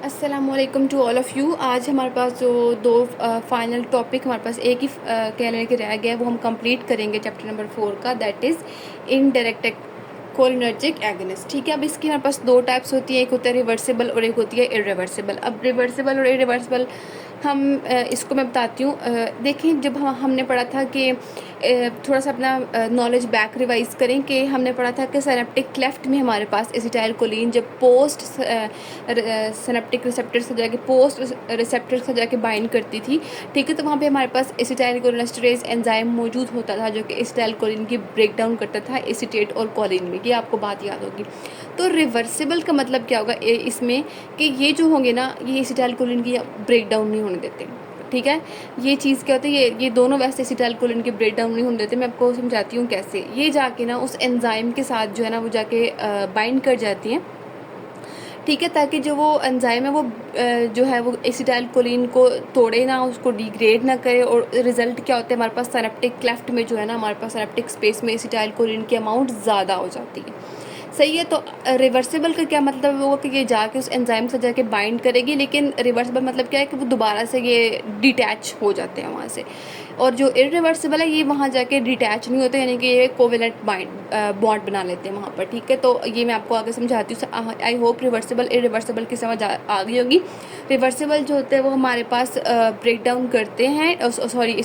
अस्सलामुअलैकुम to all of you. आज हमारे पास जो दो फाइनल टॉपिक हमारे पास एक ही कहने के रह गया है, वो हम कंप्लीट करेंगे चैप्टर नंबर 4 का, that is indirect cholinergic agonist. ठीक है, अब इसकी हमारे पास दो टाइप्स होती है, एक होता है रिवर्सिबल और एक होती है इरिवर्सिबल। अब रिवर्सिबल और इरिवर्सिबल हम इसको मैं बताती हूँ। देखें, जब हमने पढ़ा था कि थोड़ा सा अपना नॉलेज बैक रिवाइज करें कि हमने पढ़ा था कि सिनेप्टिक क्लेफ्ट में हमारे पास एसिटाइलकोलिन जब पोस्ट सिनेप्टिक रिसेप्टर से जाके पोस्ट रिसेप्टर से जाके बाइंड करती थी, ठीक है, तो वहाँ पे हमारे पास एसिटाइलकोलिनेस्टरेज एंजाइम मौजूद होता था जो कि एसिटाइलकोलिन की ब्रेक डाउन करता था एसीटेट और कोलिन में। ये आपको बात याद होगी। तो रिवर्सिबल का मतलब क्या होगा इसमें कि ये जो होंगे ना, ये एसिटाइलकोलिन की ब्रेक डाउन नहीं होने देते। ठीक है, ये चीज़ क्या होती है, ये दोनों वैसे एसिटाइलकोलिन के ब्रेक डाउन नहीं होने देते। मैं आपको समझाती हूँ कैसे। ये जाके ना उस एंजाइम के साथ जो है ना वो जाके बाइंड कर जाती हैं, ठीक है, ताकि जो वो एंजाइम है वो जो है वो एसिटाइलकोलिन को तोड़े ना, उसको डिग्रेड ना करे। और रिजल्ट क्या होता है हमारे पास सिनेप्टिक क्लेफ्ट में जो है ना, हमारे पास सिनेप्टिक स्पेस में एसिटाइलकोलिन की अमाउंट ज़्यादा हो जाती है। सही है। तो रिवर्सिबल का क्या मतलब होगा कि ये जाके उस एंजाइम से जाके बाइंड करेगी, लेकिन रिवर्सिबल मतलब क्या है कि वो दोबारा से ये डिटैच हो जाते हैं वहाँ से। और जो इरिवर्सिबल है ये वहाँ जाके डिटैच नहीं होते, यानी कि ये कोवेलेंट बॉन्ड बना लेते हैं वहाँ पर। ठीक है, तो ये मैं आपको आगे समझाती हूँ। आई होप रिवर्सिबल इरिवर्सिबल की समझ आ गई होगी। रिवर्सिबल जो होते हैं वो हमारे पास ब्रेक डाउन करते हैं, सॉरी,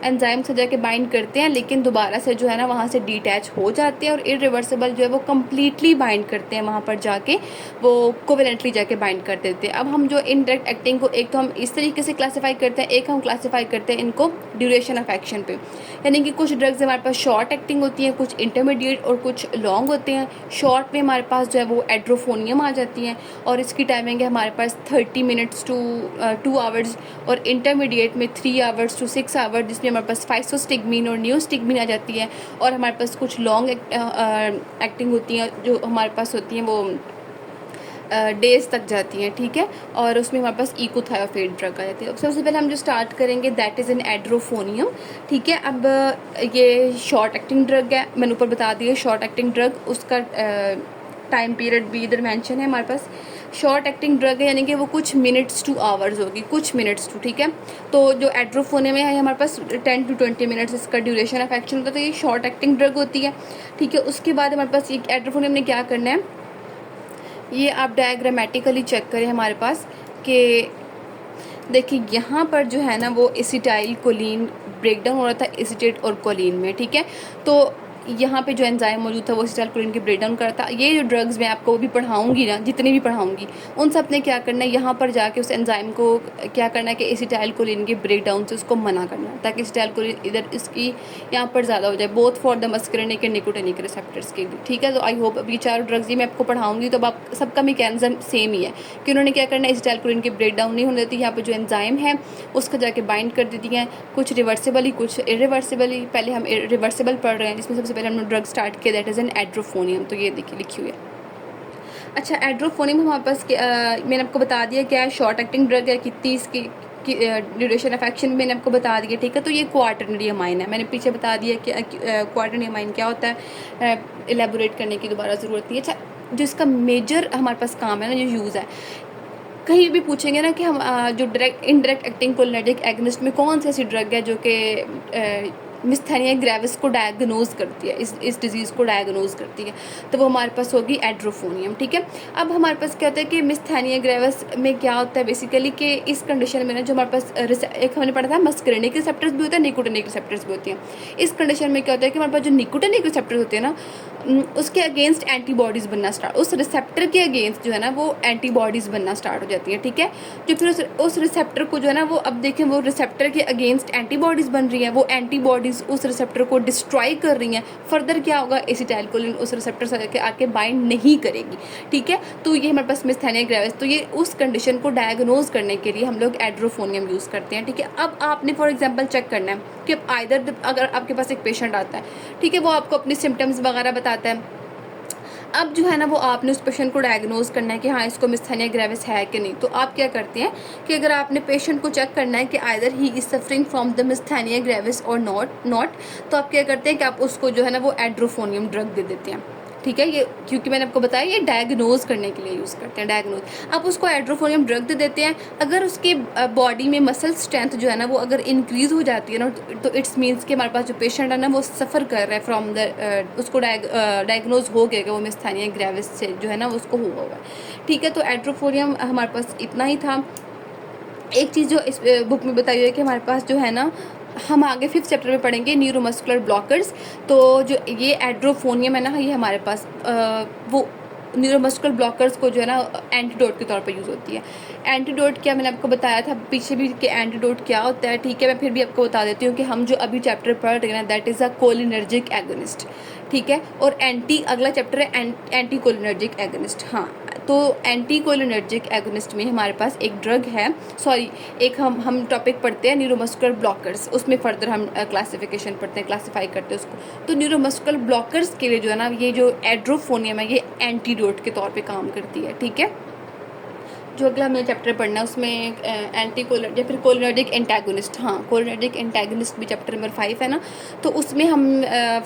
एंजाइम से जाके बाइंड करते हैं, लेकिन दोबारा से जो है ना वहाँ से डिटैच हो जाते हैं। और इरिवर्सिबल जो है वो कम्प्लीटली बाइंड करते हैं, वहाँ पर जाके वो कोवेलेंटली जाके बाइंड कर देते हैं। अब हम जो इनडायरेक्ट एक्टिंग को एक तो हम इस तरीके से क्लासीफाई करते हैं, एक हम क्लासीफाई करते हैं इनको ड्यूरेशन ऑफ एक्शन पे, यानी कि कुछ ड्रग्स हमारे पास शॉर्ट एक्टिंग होती हैं, कुछ इंटरमीडिएट और कुछ लॉन्ग होते हैं। शॉर्ट में हमारे पास जो है वो एड्रोफोनियम आ जाती हैं और इसकी टाइमिंग है हमारे पास 30 मिनट्स टू 2 आवर्स। और इंटरमीडिएट में 3 आवर्स टू 6 आवर्स, जिसमें हमारे पास फाइसोस्टिग्मीन और न्यूस्टिग्मीन आ जाती है। और हमारे पास कुछ लॉन्ग एक्टिंग होती हैं जो हमारे पास होती हैं वो डेज तक जाती हैं। ठीक है, और उसमें हमारे पास इकोथायोफेट ड्रग आ जाती है। सबसे पहले हम जो स्टार्ट करेंगे दैट इज़ एन एड्रोफोनियम। ठीक है, अब ये शॉर्ट एक्टिंग ड्रग है, मैंने ऊपर बता दिया शॉर्ट एक्टिंग ड्रग, उसका टाइम पीरियड भी इधर मेंशन है हमारे पास। शॉर्ट एक्टिंग ड्रग है यानी कि वो कुछ मिनट्स टू आवर्स होगी, कुछ मिनट्स टू। ठीक है, तो जो एड्रोफोनियम है हमारे पास 10 to 20 मिनट्स इसका ड्यूरेशन ऑफ एक्शन होता है, तो ये शॉर्ट एक्टिंग ड्रग होती है। ठीक है, उसके बाद हमारे पास ये एड्रोफोनियम ने क्या करना है, ये आप डायग्रामेटिकली चेक करें हमारे पास कि देखिए यहाँ पर जो है ना वो एसिटाइल कोलिन ब्रेक डाउन हो रहा था एसीटेट और कोलिन में। ठीक है, तो यहाँ पे जो एंजाइम मौजूद था वो एसिटाइलकोलिन की ब्रेक डाउन करता। ये जो ड्रग्स मैं आपको भी पढ़ाऊंगी ना, जितनी भी पढ़ाऊंगी, उन सब ने क्या करना है, यहाँ पर जाके उस एंजाइम को क्या करना है कि एसिटाइलकोलिन के ब्रेक डाउन से उसको मना करना, ताकि एसिटाइलकोलिन इधर इसकी यहाँ पर ज़्यादा हो जाए, both for the muscarinic and nicotinic receptors के लिए। ठीक है, तो आई होप अब ये चारों ड्रग्स ये मैं आपको पढ़ाऊंगी तो अब आप सबका मैकेनिज्म सेम ही है कि उन्होंने क्या करना है, एसिटाइलकोलिन की ब्रेक डाउन नहीं होने देती, यहाँ पर जो एंजाइम है उसको जाके बाइंड कर देती हैं, कुछ रिवर्सिबली कुछ इरिवर्सिबली। पहले हम रिवर्सिबल पढ़ रहे हैं, जिसमें सबसे पहले हमने ड्रग स्टार्ट किया दैट इज़ एन एड्रोफोनियम। तो ये देखिए लिखी हुई है। अच्छा, एड्रोफोनियम हमारे पास मैंने आपको बता दिया क्या है, शॉर्ट एक्टिंग ड्रग है, कितनी इसकी ड्यूरेशन ऑफ एक्शन मैंने आपको बता दिया। ठीक है, तो ये क्वाटरनरी अमाइन है, मैंने पीछे बता दिया कि क्वाटरनरी अमाइन क्या होता है, एलेबोरेट करने की दोबारा ज़रूरत नहीं है। अच्छा, जो इसका मेजर हमारे पास काम है ना, जो यूज़ है, कहीं भी पूछेंगे ना कि हम जो direct indirect acting cholinergic agonist में कौन सी ऐसी ड्रग है जो कि मिस्थैनिया ग्रेविस को डायग्नोज करती है, इस डिज़ीज़ को डायग्नोज करती है, तो वो हमारे पास होगी एड्रोफोनियम। ठीक है, अब हमारे पास क्या होता है कि मिस्थैनिया ग्रेविस में क्या होता है बेसिकली कि इस कंडीशन में ना जो हमारे पास एक हमने पढ़ा था मस्करेनिक रिसेप्टर्स भी होते हैं, निकोटिनिक रिसेप्टर्स भी होती हैं। इस कंडीशन में क्या होता है कि हमारे पास जो निकोटिनिक रिसेप्टर्स होते हैं ना, उसके अगेंस्ट एंटीबॉडीज़ बनना स्टार्ट, उस रिसेप्टर के अगेंस्ट जो है ना वो एंटीबॉडीज़ बनना स्टार्ट हो जाती है। ठीक है, जो फिर उस रिसेप्टर को जो है ना वो, अब देखें, वो रिसेप्टर के अगेंस्ट एंटीबॉडीज़ बन रही हैं, वो एंटीबॉडीज़ उस रिसेप्टर को डिस्ट्रॉय कर रही हैं। फर्दर क्या होगा, एसिटाइलकोलिन उस रिसेप्टर से आके बाइंड नहीं करेगी। ठीक है, तो ये हमारे पास मिस्थैनिया ग्रेविस, तो ये उस कंडीशन को डायग्नोज करने के लिए हम लोग एड्रोफोनियम यूज़ करते हैं। ठीक है, अब आपने फॉर एग्जाम्पल चेक करना है कि आइदर अगर आपके पास एक पेशेंट आता है, ठीक है, वो आपको अपनी सिम्टम्स वगैरह बताता है, अब जो है ना वो आपने उस पेशेंट को डायग्नोज करना है कि हाँ इसको मिस्थैनिया ग्रेविस है कि नहीं। तो आप क्या करते हैं कि अगर आपने पेशेंट को चेक करना है कि either he is suffering from the myasthenia gravis or not, तो आप क्या करते हैं कि आप उसको जो है ना वो एड्रोफोनियम ड्रग दे देते हैं। ठीक है। ये क्योंकि मैंने आपको बताया ये डायग्नोज करने के लिए यूज़ करते हैं, डायग्नोज। आप उसको एड्रोफोनियम ड्रग दे देते हैं, अगर उसके बॉडी में मसल स्ट्रेंथ जो है ना वो अगर इंक्रीज़ हो जाती है ना तो इट्स मीन्स कि हमारे पास जो पेशेंट है ना वो सफ़र कर रहा है फ्रॉम द उसको डायग्नोज हो गया कि वो मिस्थानिया ग्रेविस से जो है ना उसको हुआ हुआ है। ठीक है, तो एड्रोफोनियम हमारे पास इतना ही था। एक चीज़ जो इस बुक में बताई हुई है कि हमारे पास जो है ना हम आगे 5th चैप्टर में पढ़ेंगे न्यूरोमस्कुलर ब्लॉकर्स। तो जो ये एड्रोफोनियम है ना ये हमारे पास वो न्यूरोमस्कुलर ब्लॉकर्स को जो है ना एंटीडोट के तौर पे यूज़ होती है। एंटीडोट क्या मैंने आपको बताया था पीछे भी कि एंटीडोट क्या होता है, ठीक है। मैं फिर भी आपको बता देती हूँ कि हम जो अभी चैप्टर पढ़ रहे हैं ना that is a cholinergic agonist, ठीक है। और अगला चैप्टर है एंटी कोलिनर्जिक एगोनिस्ट। हाँ, तो एंटी कोलिनर्जिक एगोनिस्ट में हमारे पास एक ड्रग है, सॉरी एक हम टॉपिक पढ़ते हैं न्यूरोमस्कुलर ब्लॉकर्स, उसमें फर्दर हम क्लासिफिकेशन पढ़ते हैं, क्लासीफाई करते हैं उसको। तो न्यूरोमस्कुलर ब्लॉकर्स के लिए जो है ना ये जो एड्रोफोनियम है ये एंटीडोट के तौर पे काम करती है, ठीक है। जो अगला हमें चैप्टर पढ़ना है उसमें एंटी कोलिन या फिर कोलिनर्जिक एंटागोनिस्ट, हाँ कोलिनर्जिक एंटागोनिस्ट भी चैप्टर नंबर 5 है ना। तो उसमें हम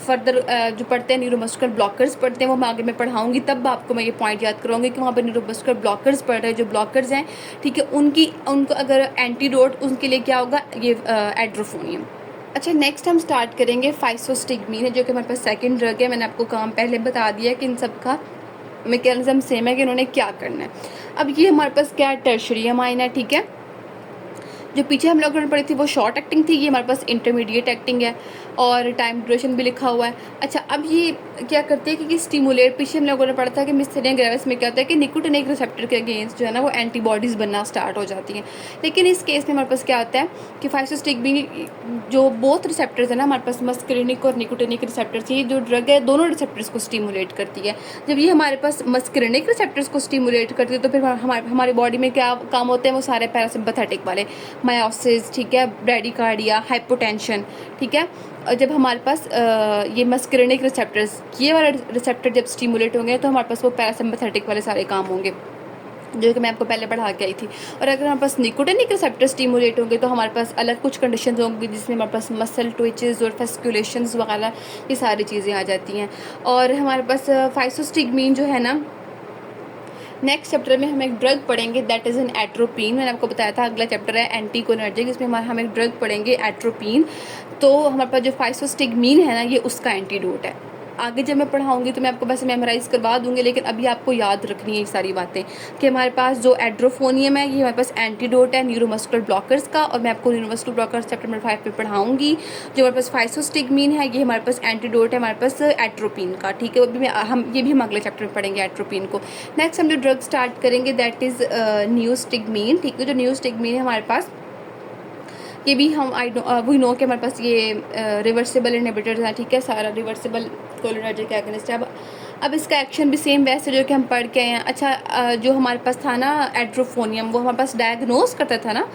फर्दर जो पढ़ते हैं न्यूरोमस्कुलर ब्लॉकर्स पढ़ते हैं, वो मैं आगे मैं पढ़ाऊँगी, तब आपको मैं ये पॉइंट याद कराऊँगी कि वहाँ पर न्यूरोमस्कुलर ब्लॉकर्स पढ़ रहे हैं जो ब्लॉकर्स हैं, ठीक है, उनको अगर एंटीडोट उनके लिए क्या होगा ये एड्रोफोनियम। अच्छा, नेक्स्ट हम स्टार्ट करेंगे फाइसोस्टिग्मीन है जो कि हमारे पास सेकंड ड्रग है। मैंने आपको काम पहले बता दिया कि इन सब का मैकेनिज्म सेम है कि इन्होंने क्या करना है। अब ये हमारे पास क्या टर्शरी अमाइन है, ठीक है। जो पीछे हम लोगों ने पढ़ी थी वो शॉर्ट एक्टिंग थी, ये हमारे पास इंटरमीडिएट एक्टिंग है और टाइम ड्यूरेशन भी लिखा हुआ है। अच्छा, अब ये क्या करती है कि स्टिमुलेट, पीछे हम लोगों ने पढ़ा था कि मिस्थेनिया ग्रेविस में क्या होता है कि निकोटिनिक रिसेप्टर के अगेंस्ट जो है ना वो एंटीबॉडीज़ बनना स्टार्ट हो जाती हैं। लेकिन इस केस में हमारे पास क्या होता है कि फाइसोस्टिग्मीन जो बोथ रिसेप्टर्स है ना हमारे पास मस्करिनिक और निकोटिनिक रिसेप्टर्स, ये जो ड्रग है दोनों रिसेप्टर्स को स्टिमुलेट करती है। जब ये हमारे पास मस्करिनिक रिसेप्टर्स को स्टिमुलेट करती है तो फिर हमारी बॉडी में क्या काम होते हैं वो सारे पैरासिम्पैथेटिक वाले, मायोसिस, ठीक है, ब्रैडिकार्डिया, हाइपोटेंशन, ठीक है। और जब हमारे पास ये मस्करिनिक रिसेप्टर्स, ये वाले रिसेप्टर जब स्टिमुलेट होंगे तो हमारे पास वो पैरासिम्पैथेटिक वाले सारे काम होंगे जो कि मैं आपको पहले पढ़ा के आई थी। और अगर हमारे पास निकोटिनिक रिसेप्टर स्टिमुलेट होंगे तो हमारे पास अलग कुछ कंडीशंस होंगी जिसमें हमारे पास मसल ट्विचेस और फेस्कुलेशंस वगैरह ये सारी चीज़ें आ जाती हैं। और हमारे पास फाइसोस्टिग्मीन जो है ना नेक्स्ट चैप्टर में हम एक ड्रग पढ़ेंगे दैट इज़ एन एट्रोपिन। मैंने आपको बताया था अगला चैप्टर है एंटी कोलिनर्जिक, इसमें हम एक ड्रग पढ़ेंगे एट्रोपिन। तो हमारे पास जो फाइसोस्टिग्मीन है ना ये उसका एंटीडोट है। आगे जब मैं पढ़ाऊँगी तो मैं आपको वैसे मेमोराइज़ करवा दूँगी, लेकिन अभी आपको याद रखनी है ये सारी बातें कि हमारे पास जो एड्रोफोनियम है ये हमारे पास एंटीडोट है न्यूरोमस्कुलर ब्लॉकर्स का, और मैं आपको न्यूरोमस्कुलर ब्लॉकर्स चैप्टर नंबर 5 पे पढ़ाऊँगी। जो हमारे पास फाइसोस्टिग्मीन है ये हमारे पास एंटीडोट है हमारे पास एट्रोपिन का, ठीक है। वो भी ये भी हम अगले चैप्टर में पढ़ेंगे एट्रोपिन को। नेक्स्ट हम जो ड्रग स्टार्ट करेंगे दैट इज़ न्यूस्टिग्मीन, ठीक है। जो न्यूस्टिग्मीन है हमारे पास ये भी हम वी नो कि हमारे पास ये रिवर्सिबल इनहिबिटर्स हैं, ठीक है, सारा रिवर्सिबल कोलिनर्जिक एगोनिस्ट है। अब इसका एक्शन भी सेम वैसे जो कि हम पढ़ के आए हैं। अच्छा, जो हमारे पास था ना एड्रोफोनियम वो हमारे पास डायग्नोज करता था ना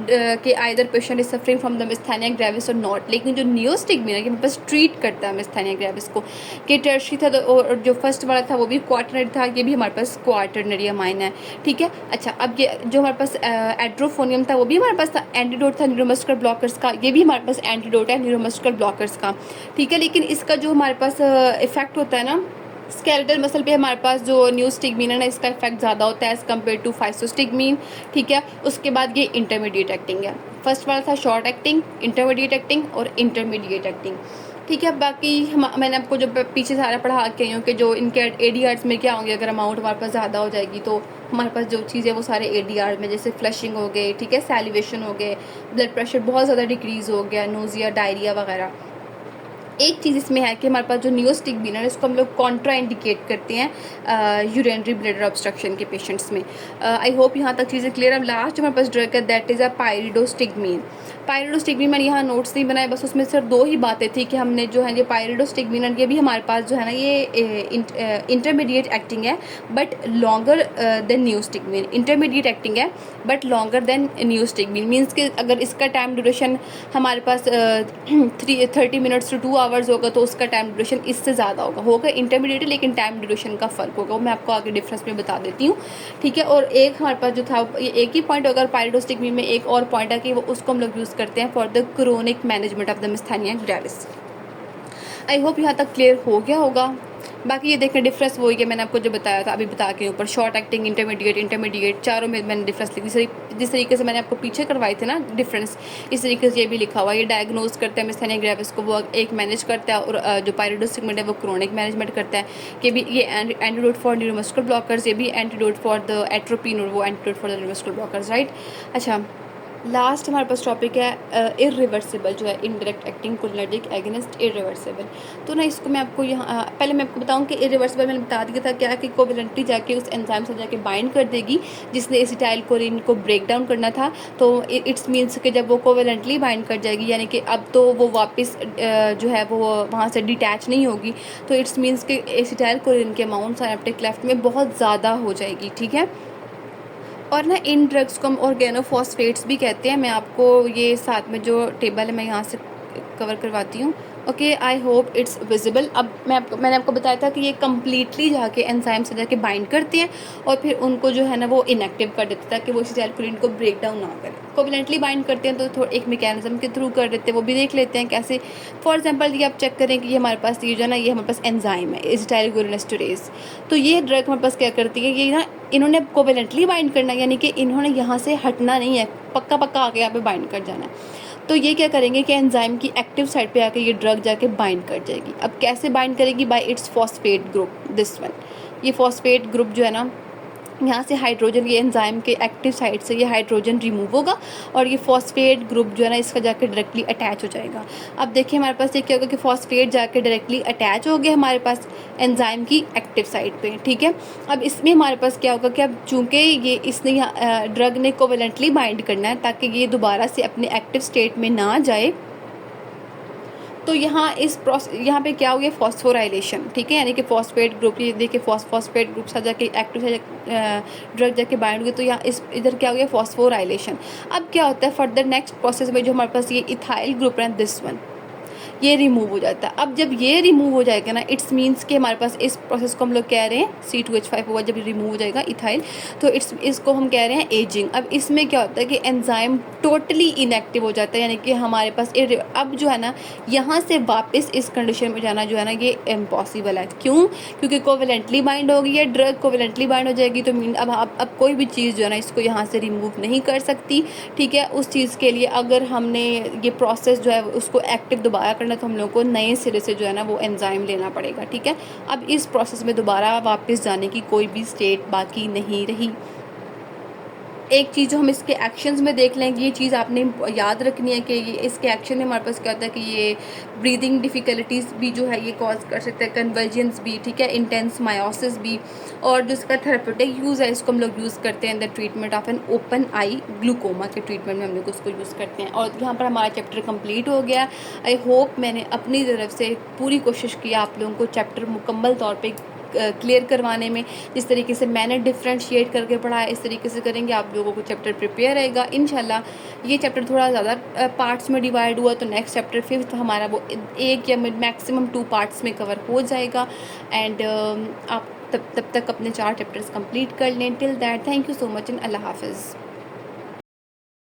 कि either patient is suffering from the myasthenia gravis or not, लेकिन जो न्यूस्टिग्मीन है कि हमारे पास ट्रीट करता है मिस्थानिया ग्रेविस को, कि टर्शरी था। तो और जो फर्स्ट वाला था वो भी क्वाटरनरी था, ये भी हमारे पास क्वाटरनरी अमाइन है, ठीक है। अच्छा, अब ये जो हमारे पास एड्रोफोनियम था वो भी हमारे पास था, एंटीडोट था न्यूरोमस्कुलर ब्लॉकर्स का, ये भी हमारे पास एंटीडोट है न्यूरोमस्कुलर ब्लॉकर्स का, ठीक है। लेकिन इसका जो हमारे पास इफेक्ट होता है ना स्केलेटल मसल पे हमारे पास जो न्यूस्टिग्मीन है ना इसका इफेक्ट ज़्यादा होता है एज़ कम्पेयर टू फाइसोस्टिग्मीन, ठीक है। उसके बाद ये इंटरमीडिएट एक्टिंग है। फर्स्ट वाला था शॉर्ट एक्टिंग, इंटरमीडिएट एक्टिंग और इंटरमीडिएट एक्टिंग, ठीक है। बाकी मैंने आपको जो पीछे सारा पढ़ा के आई हूँ कि जो इनके ADRs में क्या होंगे अगर अमाउंट हमारे पास ज़्यादा हो जाएगी तो हमारे पास जो चीज़ें वो सारे ADR में, जैसे फ्लशिंग हो गए, ठीक है, सैलिवेशन हो गए, ब्लड प्रेशर बहुत ज़्यादा डिक्रीज़ हो गया, नोजिया, डायरिया वगैरह। एक चीज़ इसमें है कि हमारे पास जो न्यूस्टिग्मीन है इसको हम लोग कॉन्ट्रा इंडिकेट करते हैं यूरिनरी ब्लैडर ऑब्स्ट्रक्शन के पेशेंट्स में। आई होप यहाँ तक चीज़ें क्लियर। अब लास्ट जो हमारे पास ड्रग है दैट इज़ अ पायरिडोस्टिग्मीन। पायरिडोस्टिग्मीन मैंने यहाँ नोट्स नहीं बनाए, बस उसमें सिर्फ 2 ही बातें थी कि हमने जो है ये पायरिडोस्टिग्मीन है ये भी हमारे पास जो है ना ये इंटरमीडिएट एक्टिंग है but longer than neostigmine. Intermediate acting है but longer than neostigmine, means कि अगर इसका टाइम ड्यूरेशन हमारे पास 30 मिनट्स टू 2 आवर्स होगा तो उसका टाइम ड्यूरेशन इससे ज़्यादा होगा इंटरमीडिएट, लेकिन टाइम ड्यूरेशन का फ़र्क होगा, वो मैं आपको आगे डिफरेंस में बता देती हूँ, ठीक है। और एक हमारे पास जो था ये एक ही पॉइंट होगा पायरिडोस्टिग्मीन में, एक और पॉइंट है कि वो उसको हम लोग यूज़ करते हैं for the chronic management of the myasthenia gravis. I hope यहाँ तक क्लियर हो गया होगा। बाकी ये देखें डिफरेंस वही है मैंने आपको जो बताया था अभी बता के ऊपर, शॉर्ट एक्टिंग, इंटरमीडिएट चारों में मैंने डिफरेंस लिखी। जिस तरीके से मैंने आपको पीछे करवाए थे ना डिफरेंस, इस तरीके से ये भी लिखा हुआ है। ये डायग्नोज करता है मिस्थेनिया ग्रेविस को, वो एक मैनेज करता है, और जो पायरिडोसिगमेंट है वो क्रोनिक मैनेजमेंट करता है। कि भी ये एंटीडोट फॉर न्यूरोमस्कुलर ब्लॉकर्स, ये भी एंटीडोट फॉर द एट्रोपिन, और वो antidote for the neuromuscular blockers, right. अच्छा, लास्ट हमारे पास टॉपिक है इरिवर्सिबल, जो है इनडायरेक्ट एक्टिंग कोलिनर्जिक एगेनिस्ट इरिवर्सिबल। तो ना इसको मैं आपको यहाँ पहले मैं आपको बताऊँ कि इरिवर्सिबल मैंने बता दिया था क्या, कि कोवेलेंटली जाके उस एंजाइम से जाके बाइंड कर देगी जिसने एसिटाइल कोलिन को ब्रेक डाउन करना था। तो इट्स मीन्स कि जब वो कोवेलेंटली बाइंड कर जाएगी, यानी कि अब तो वो वापस जो है वो वहाँ से डिटैच नहीं होगी, तो इट्स मीन्स कि एसिटाइल कोलिन के अमाउंट साइनेप्टिक लेफ्ट में बहुत ज़्यादा हो जाएगी, ठीक है। और ना इन ड्रग्स को हम ऑर्गेनोफॉस्फेट्स भी कहते हैं। मैं आपको ये साथ में जो टेबल है मैं यहाँ से कवर करवाती हूँ। Okay, I hope it's visible. अब मैंने आपको बताया था कि ये कम्प्लीटली जाके एंजाइम से जाके बाइंड करते हैं और फिर उनको जो है ना वो इनएक्टिव कर देते हैं ताकि वो एसिटाइलकोलिन को ब्रेक डाउन ना करें। कोवेलेंटली बाइंड करते हैं तो थोड़ा एक मैकेनिज्म के थ्रू कर देते हैं, वो भी देख लेते हैं कैसे। फॉर एग्जांपल ये आप चेक करें कि ये हमारे पास ये जो है ना, ये हमारे पास एंजाइम है एसिटाइलकोलिनेस्टरेज। तो ये ड्रग हमारे पास क्या करती है, ये ना इन्होंने कोवेलेंटली बाइंड करना, यानी कि इन्होंने यहाँ से हटना नहीं है, पक्का आके यहाँ पे बाइंड कर जाना है। तो ये क्या करेंगे कि एंजाइम की एक्टिव साइट पे आके ये ड्रग जाके बाइंड कर जाएगी। अब कैसे बाइंड करेगी? Bye it's phosphate group, this one. ये फॉस्फेट ग्रुप जो है ना, यहाँ से हाइड्रोजन, ये एंजाइम के एक्टिव साइट से ये हाइड्रोजन रिमूव होगा और ये फॉस्फेट ग्रुप जो है ना इसका जाकर डायरेक्टली अटैच हो जाएगा। अब देखिए हमारे पास ये क्या होगा कि फॉस्फेट जाकर डायरेक्टली अटैच हो गया हमारे पास एंजाइम की एक्टिव साइट पे, ठीक है। अब इसमें हमारे पास क्या होगा कि अब चूँकि ये इसने ड्रग ने कोवेलेंटली बाइंड करना है ताकि ये दोबारा से अपने एक्टिव स्टेट में ना जाए, तो यहाँ यहाँ पे क्या हो गया, फॉस्फोराइलेशन, ठीक है। यानी कि फॉस्फेट ग्रुप, ये देखिए फॉस्फेट ग्रुप से जाके एक्टिव से ड्रग जाके बाइंड हुई, तो यहाँ इधर क्या हो गया, फॉस्फोराइलेशन। अब क्या होता है फर्दर नेक्स्ट प्रोसेस में जो हमारे पास ये इथाइल ग्रुप है, दिस वन, ये रिमूव हो जाता है। अब जब ये रिमूव हो जाएगा ना, इट्स मीन्स कि हमारे पास इस प्रोसेस को हम लोग कह रहे हैं C2H5 हुआ, जब रिमूव हो जाएगा इथाइल, तो इसको हम कह रहे हैं एजिंग। अब इसमें क्या होता है कि एंजाइम टोटली इनएक्टिव हो जाता है, यानी कि हमारे पास अब जो है ना यहाँ से वापस इस कंडीशन में जाना जो है ना ये इम्पॉसिबल है। क्यों? क्योंकि कोवेलेंटली बाइंड हो गई है, ड्रग कोवेलेंटली बाइंड हो जाएगी, तो मीन अब कोई भी चीज़ जो है ना इसको यहाँ से रिमूव नहीं कर सकती, ठीक है। उस चीज़ के लिए अगर हमने ये प्रोसेस जो है उसको एक्टिव दोबारा करना, तो हम लोगों को नए सिरे से जो है ना वो एंजाइम लेना पड़ेगा, ठीक है। अब इस प्रोसेस में दोबारा वापस जाने की कोई भी स्टेट बाकी नहीं रही। एक चीज़ जो हम इसके एक्शंस में देख लेंगे, ये चीज़ आपने याद रखनी है कि ये इसके एक्शन में हमारे पास क्या होता है कि ये ब्रीदिंग डिफ़िकल्टीज़ भी जो है ये कॉज कर सकता है, कन्वर्जेंस भी, ठीक है, इंटेंस मायोसिस भी। और जो इसका थेरेप्यूटिक यूज़ है इसको हम लोग यूज़ करते हैं in the treatment of an open I glaucoma के ट्रीटमेंट में हम लोग उसको यूज़ करते हैं। और यहाँ पर हमारा चैप्टर कंप्लीट हो गया। आई होप मैंने अपनी तरफ से पूरी कोशिश की आप लोगों को चैप्टर मुकम्मल तौर पर क्लियर करवाने में। जिस तरीके से मैंने डिफ्रेंशिएट करके पढ़ा है इस तरीके से करेंगे आप लोगों को चैप्टर प्रिपेयर रहेगा इंशाल्लाह। ये चैप्टर थोड़ा ज़्यादा पार्ट्स में डिवाइड हुआ, तो नेक्स्ट चैप्टर फिफ्थ हमारा वो एक या मैक्सिमम 2 पार्ट्स में कवर हो जाएगा। एंड आप तब तक अपने 4 चैप्टर्स कंप्लीट कर लें। Till that thank you so much and अल्लाह हाफिज़।